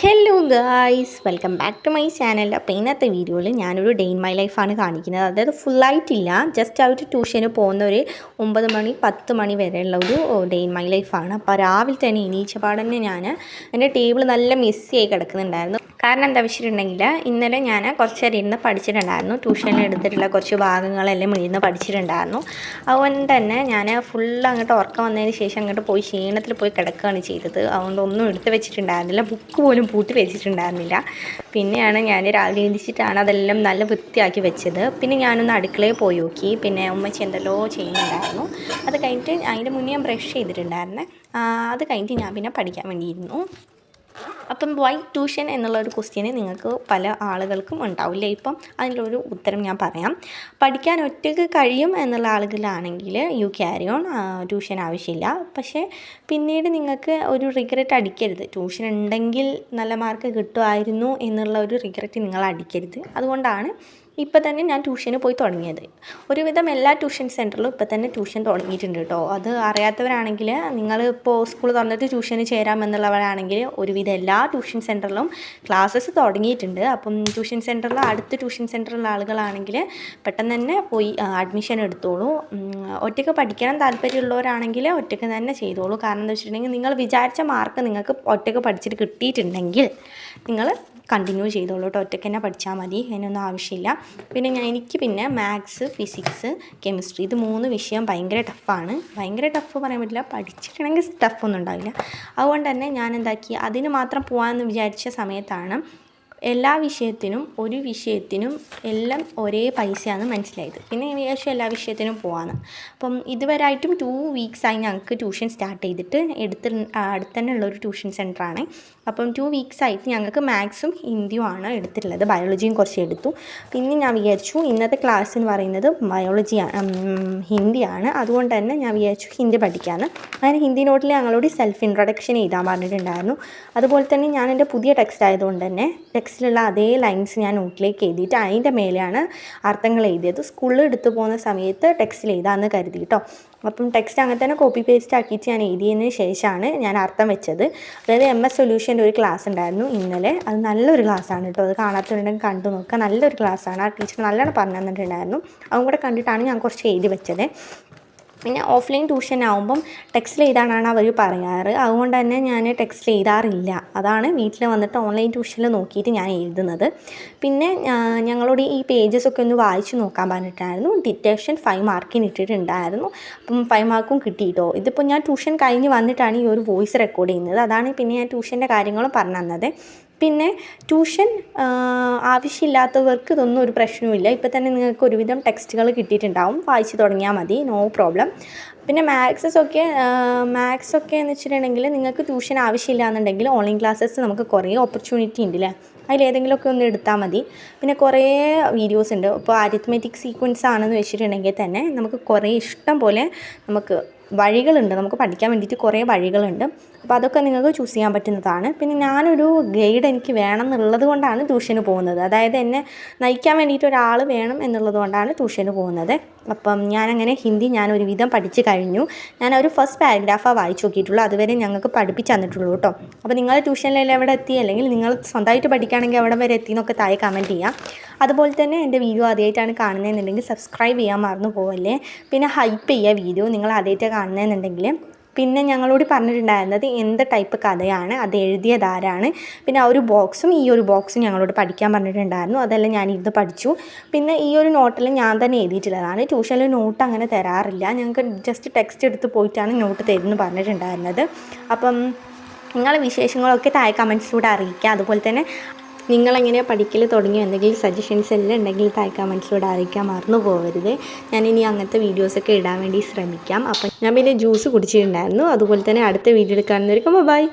Hello guys, welcome back to my channel. അപ്പോൾ ഇന്നത്തെ വീഡിയോയിൽ ഞാനൊരു ഡേ ഇൻ മൈ ലൈഫാണ് കാണിക്കുന്നത്. അതായത് ഫുള്ളായിട്ടില്ല, ജസ്റ്റ് അവർ ട്യൂഷന് പോകുന്ന ഒരു 9 മണി 10 മണി വരെയുള്ള ഒരു ഡേ ഇൻ മൈ ലൈഫാണ്. അപ്പോൾ രാവിലെ തന്നെ എണീച്ച പാടന്നെ ഞാൻ എൻ്റെ ടേബിൾ നല്ല മെസ്സിയായി കിടക്കുന്നുണ്ടായിരുന്നു. കാരണം എന്താ വെച്ചിട്ടുണ്ടെങ്കിൽ ഇന്നലെ ഞാൻ കുറച്ച് നേരം ഇരുന്ന് പഠിച്ചിട്ടുണ്ടായിരുന്നു. ട്യൂഷനിൽ എടുത്തിട്ടുള്ള കുറച്ച് ഭാഗങ്ങളെല്ലാം ഇരുന്ന് പഠിച്ചിട്ടുണ്ടായിരുന്നു. അതുകൊണ്ട് തന്നെ ഞാൻ ഫുള്ള് അങ്ങോട്ട് ഉറക്കം വന്നതിന് ശേഷം അങ്ങോട്ട് പോയി ക്ഷീണത്തിൽ പോയി കിടക്കുകയാണ് ചെയ്തത്. അതുകൊണ്ട് ഒന്നും എടുത്ത് വെച്ചിട്ടുണ്ടായിരുന്നില്ല, ബുക്ക് പോലും പൂട്ടി വെച്ചിട്ടുണ്ടായിരുന്നില്ല. പിന്നെയാണ് ഞാൻ രാവിലെ എണീച്ചിട്ടാണ് അതെല്ലാം നല്ല വൃത്തിയാക്കി വെച്ചത്. പിന്നെ ഞാനൊന്ന് അടുക്കളയിൽ പോയി നോക്കി. പിന്നെ ഉമ്മച്ചി എന്തെല്ലോ ചെയ്യുന്നുണ്ടായിരുന്നു. അത് കഴിഞ്ഞിട്ട് അതിൻ്റെ മുന്നേ ഞാൻ ബ്രഷ് ചെയ്തിട്ടുണ്ടായിരുന്നു. അത് കഴിഞ്ഞിട്ട് ഞാൻ പിന്നെ പഠിക്കാൻ വേണ്ടിയിരുന്നു. അപ്പം വൈ ട്യൂഷൻ എന്നുള്ളൊരു ക്വസ്റ്റ്യന് നിങ്ങൾക്ക് പല ആളുകൾക്കും ഉണ്ടാവില്ലേ. ഇപ്പം അതിലൊരു ഉത്തരം ഞാൻ പറയാം. പഠിക്കാൻ ഒറ്റയ്ക്ക് കഴിയും എന്നുള്ള ആളുകളാണെങ്കിൽ യു ക്യാരി ഓൺ, ട്യൂഷൻ ആവശ്യമില്ല. പക്ഷേ പിന്നീട് നിങ്ങൾക്ക് ഒരു റിഗ്രറ്റ് അടിക്കരുത്. ട്യൂഷൻ ഉണ്ടെങ്കിൽ നല്ല മാർക്ക് കിട്ടുമായിരുന്നു എന്നുള്ള ഒരു റിഗ്രറ്റ് നിങ്ങൾ അടിക്കരുത്. അതുകൊണ്ടാണ് ഇപ്പം തന്നെ ഞാൻ ട്യൂഷന് പോയി തുടങ്ങിയത്. ഒരുവിധം എല്ലാ ട്യൂഷൻ സെൻറ്ററിലും ഇപ്പം തന്നെ ട്യൂഷൻ തുടങ്ങിയിട്ടുണ്ട് കേട്ടോ. അത് അറിയാത്തവരാണെങ്കിൽ നിങ്ങൾ ഇപ്പോൾ സ്കൂൾ തുറന്നിട്ട് ട്യൂഷന് ചേരാമെന്നുള്ളവരാണെങ്കിൽ ഒരുവിധം എല്ലാ ട്യൂഷൻ സെൻറ്ററിലും ക്ലാസ്സസ് തുടങ്ങിയിട്ടുണ്ട്. അപ്പം ട്യൂഷൻ സെൻറ്ററിൽ അടുത്ത് ട്യൂഷൻ സെൻറ്ററിലുള്ള ആളുകളാണെങ്കിൽ പെട്ടെന്ന് തന്നെ പോയി അഡ്മിഷൻ എടുത്തോളൂ. ഒറ്റയ്ക്ക് പഠിക്കണം താല്പര്യമുള്ളവരാണെങ്കിൽ ഒറ്റയ്ക്ക് തന്നെ ചെയ്തോളൂ. കാരണം എന്താ വെച്ചിട്ടുണ്ടെങ്കിൽ നിങ്ങൾ വിചാരിച്ച മാർക്ക് നിങ്ങൾക്ക് ഒറ്റയ്ക്ക് പഠിച്ചിട്ട് കിട്ടിയിട്ടുണ്ടെങ്കിൽ നിങ്ങൾ കണ്ടിന്യൂ ചെയ്തോളൂ കേട്ടോ. ഒറ്റയ്ക്ക് തന്നെ പഠിച്ചാൽ മതി, അതിനൊന്നും ആവശ്യമില്ല. പിന്നെ എനിക്ക് മാത്സ്, ഫിസിക്സ്, കെമിസ്ട്രി ഇത് 3 വിഷയം ഭയങ്കര ടഫാണ്. ഭയങ്കര ടഫ് പറയാൻ പറ്റില്ല, പഠിച്ചിട്ടുണ്ടെങ്കിൽ ടഫൊന്നും ഉണ്ടാവില്ല. അതുകൊണ്ട് തന്നെ ഞാൻ എന്താക്കി, അതിന് മാത്രം പോകാമെന്ന് വിചാരിച്ച സമയത്താണ് എല്ലാ വിഷയത്തിനും എല്ലാം ഒരേ പൈസയാണെന്ന് മനസ്സിലായത്. പിന്നെ വിചാരിച്ചു എല്ലാ വിഷയത്തിനും പോകാമെന്ന്. അപ്പം ഇതുവരെയായിട്ടും 2 വീക്സായി ഞങ്ങൾക്ക് ട്യൂഷൻ സ്റ്റാർട്ട് ചെയ്തിട്ട്. അടുത്ത് തന്നെ ഉള്ളൊരു ട്യൂഷൻ സെൻറ്ററാണ്. അപ്പം 2 വീക്സായിട്ട് ഞങ്ങൾക്ക് മാത്സും ഹിന്ദിയും ആണ് എടുത്തിട്ടുള്ളത്. ബയോളജിയും കുറച്ച് എടുത്തു. പിന്നെ ഞാൻ വിചാരിച്ചു ഇന്നത്തെ ക്ലാസ് എന്ന് പറയുന്നത് ഹിന്ദിയാണ്. അതുകൊണ്ട് തന്നെ ഞാൻ വിചാരിച്ചു ഹിന്ദി പഠിക്കാമെന്ന്. അങ്ങനെ ഹിന്ദി നോട്ടിൽ ഞങ്ങളോട് സെൽഫ് ഇൻട്രൊഡക്ഷൻ എഴുതാൻ പറഞ്ഞിട്ടുണ്ടായിരുന്നു. അതുപോലെ തന്നെ ഞാൻ എൻ്റെ പുതിയ ടെക്സ്റ്റ് ആയതുകൊണ്ട് തന്നെ ടെക്സ്റ്റിലുള്ള അതേ ലൈൻസ് ഞാൻ നോട്ടിലേക്ക് എഴുതിയിട്ട് അതിൻ്റെ മേലെയാണ് അർത്ഥങ്ങൾ എഴുതിയത്. സ്കൂളിൽ എടുത്തു പോകുന്ന സമയത്ത് ടെക്സ്റ്റിൽ എഴുതാമെന്ന് കരുതി കേട്ടോ. അപ്പം ടെക്സ്റ്റ് അങ്ങനെ തന്നെ കോപ്പി പേസ്റ്റ് ആക്കിയിട്ട് ഞാൻ എഴുതിയതിന് ശേഷമാണ് ഞാൻ അർത്ഥം വെച്ചത്. അതായത് MS സൊല്യൂഷൻ്റെ ഒരു ക്ലാസ് ഉണ്ടായിരുന്നു ഇന്നലെ. അത് നല്ലൊരു ക്ലാസ്സാണ് കേട്ടോ. അത് കാണാത്തവരുണ്ടെങ്കിൽ കണ്ടു നോക്കുക. നല്ലൊരു ക്ലാസ്സാണ്. ആ ടീച്ചർ നല്ലോണം പറഞ്ഞു തന്നിട്ടുണ്ടായിരുന്നു. അതും കൂടെ കണ്ടിട്ടാണ് ഞാൻ കുറച്ച് എഴുതി വെച്ചത്. പിന്നെ ഓഫ്ലൈൻ ട്യൂഷൻ ആകുമ്പം ടെക്സ്റ്റിൽ എഴുതാനാണ് അവർ പറയാറ്. അതുകൊണ്ട് തന്നെ ഞാൻ ടെക്സ്റ്റിൽ എഴുതാറില്ല. അതാണ് വീട്ടിൽ വന്നിട്ട് ഓൺലൈൻ ട്യൂഷനിൽ നോക്കിയിട്ട് ഞാൻ എഴുതുന്നത്. പിന്നെ ഞങ്ങളോട് ഈ പേജസൊക്കെ ഒന്ന് വായിച്ച് നോക്കാൻ പറഞ്ഞിട്ടായിരുന്നു. ഡിറ്റക്ഷൻ 5 മാർക്കിന് ഇട്ടിട്ടുണ്ടായിരുന്നു. അപ്പം 5 മാർക്കും കിട്ടി കേട്ടോ. ഇതിപ്പോൾ ഞാൻ ട്യൂഷൻ കഴിഞ്ഞ് വന്നിട്ടാണ് ഈ ഒരു വോയിസ് റെക്കോർഡ് ചെയ്യുന്നത്. അതാണ് പിന്നെ ഞാൻ ട്യൂഷൻ്റെ കാര്യങ്ങളും പറഞ്ഞു തന്നത്. പിന്നെ ട്യൂഷൻ ആവശ്യമില്ലാത്തവർക്ക് ഇതൊന്നും ഒരു പ്രശ്നവുമില്ല. ഇപ്പോൾ തന്നെ നിങ്ങൾക്ക് ഒരുവിധം ടെക്സ്റ്റുകൾ കിട്ടിയിട്ടുണ്ടാവും. വായിച്ച് തുടങ്ങിയാൽ മതി, നോ പ്രോബ്ലം. പിന്നെ മാത്സൊക്കെ എന്ന് വെച്ചിട്ടുണ്ടെങ്കിൽ നിങ്ങൾക്ക് ട്യൂഷൻ ആവശ്യമില്ല എന്നുണ്ടെങ്കിൽ ഓൺലൈൻ ക്ലാസ്സസ് നമുക്ക് കുറേ ഓപ്പർച്യൂണിറ്റി ഉണ്ടല്ലേ, അതിലേതെങ്കിലുമൊക്കെ ഒന്ന് എടുത്താൽ മതി. പിന്നെ കുറേ വീഡിയോസ് ഉണ്ട്. ഇപ്പോൾ അരിത്മെറ്റിക് സീക്വൻസ് ആണെന്ന് വെച്ചിട്ടുണ്ടെങ്കിൽ തന്നെ നമുക്ക് കുറേ ഇഷ്ടം പോലെ നമുക്ക് വഴികളുണ്ട്. നമുക്ക് പഠിക്കാൻ വേണ്ടിയിട്ട് കുറേ വഴികളുണ്ട്. അപ്പോൾ അതൊക്കെ നിങ്ങൾക്ക് ചൂസ് ചെയ്യാൻ പറ്റുന്നതാണ്. പിന്നെ ഞാനൊരു ഗൈഡ് എനിക്ക് വേണം എന്നുള്ളത് കൊണ്ടാണ് ട്യൂഷന് പോകുന്നത്. അതായത് എന്നെ നയിക്കാൻ വേണ്ടിയിട്ട് ഒരാൾ വേണം എന്നുള്ളത് കൊണ്ടാണ് ട്യൂഷന് പോകുന്നത്. അപ്പം ഞാനങ്ങനെ ഹിന്ദി ഒരുവിധം പഠിച്ച് കഴിഞ്ഞു. ഞാനൊരു ഫസ്റ്റ് പാരഗ്രാഫാണ് വായിച്ച് നോക്കിയിട്ടുള്ളൂ. അതുവരെ ഞങ്ങൾക്ക് പഠിപ്പിച്ച് തന്നിട്ടുള്ളൂ കേട്ടോ. അപ്പോൾ നിങ്ങൾ ട്യൂഷനിലെല്ലാം എവിടെ എത്തി, അല്ലെങ്കിൽ നിങ്ങൾ സ്വന്തമായിട്ട് പഠിക്കുകയാണെങ്കിൽ എവിടെ വരെ എത്തി എന്നൊക്കെ താഴെ കമൻറ്റ് ചെയ്യാം. അതുപോലെ തന്നെ എൻ്റെ വീഡിയോ ആദ്യമായിട്ടാണ് കാണുന്നതെന്നുണ്ടെങ്കിൽ സബ്സ്ക്രൈബ് ചെയ്യാൻ മറന്നു പോകല്ലേ. പിന്നെ ഹൈപ്പ് ചെയ്യുക വീഡിയോ നിങ്ങൾ ആദ്യമായിട്ടാണ് കാണുന്നതെന്നുണ്ടെങ്കിൽ. പിന്നെ ഞങ്ങളോട് പറഞ്ഞിട്ടുണ്ടായിരുന്നത് എന്ത് ടൈപ്പ് കഥയാണ്, അത് എഴുതിയത് ആരാണ്, പിന്നെ ആ ഒരു ബോക്സും ഈ ഒരു ബോക്സും ഞങ്ങളോട് പഠിക്കാൻ പറഞ്ഞിട്ടുണ്ടായിരുന്നു. അതെല്ലാം ഞാനിരുന്ന് പഠിച്ചു. പിന്നെ ഈ ഒരു നോട്ടിൽ ഞാൻ തന്നെ എഴുതിയിട്ടുള്ളതാണ്. ട്യൂഷനിൽ നോട്ട് അങ്ങനെ തരാറില്ല. ഞങ്ങൾക്ക് ജസ്റ്റ് ടെക്സ്റ്റ് എടുത്ത് പോയിട്ടാണ് നോട്ട് തരുമെന്ന് പറഞ്ഞിട്ടുണ്ടായിരുന്നത്. അപ്പം നിങ്ങളെ വിശേഷങ്ങളൊക്കെ താഴെ കമൻസിലൂടെ അറിയിക്കുക. അതുപോലെ തന്നെ നിങ്ങളെങ്ങനെയാണ് പഠിക്കൽ തുടങ്ങിയോ, എന്തെങ്കിലും സജഷൻസ് എല്ലാം ഉണ്ടെങ്കിൽ താഴെ കമൻസിലൂടെ അറിയിക്കാൻ മറന്നു പോകരുത്. ഞാനിനി അങ്ങനത്തെ വീഡിയോസൊക്കെ ഇടാൻ വേണ്ടി ശ്രമിക്കാം. അപ്പം ഞാൻ പിന്നെ ജ്യൂസ് കുടിച്ചിട്ടുണ്ടായിരുന്നു. അതുപോലെ തന്നെ അടുത്ത വീഡിയോയിൽ കാണുന്നവർക്ക് ബൈ.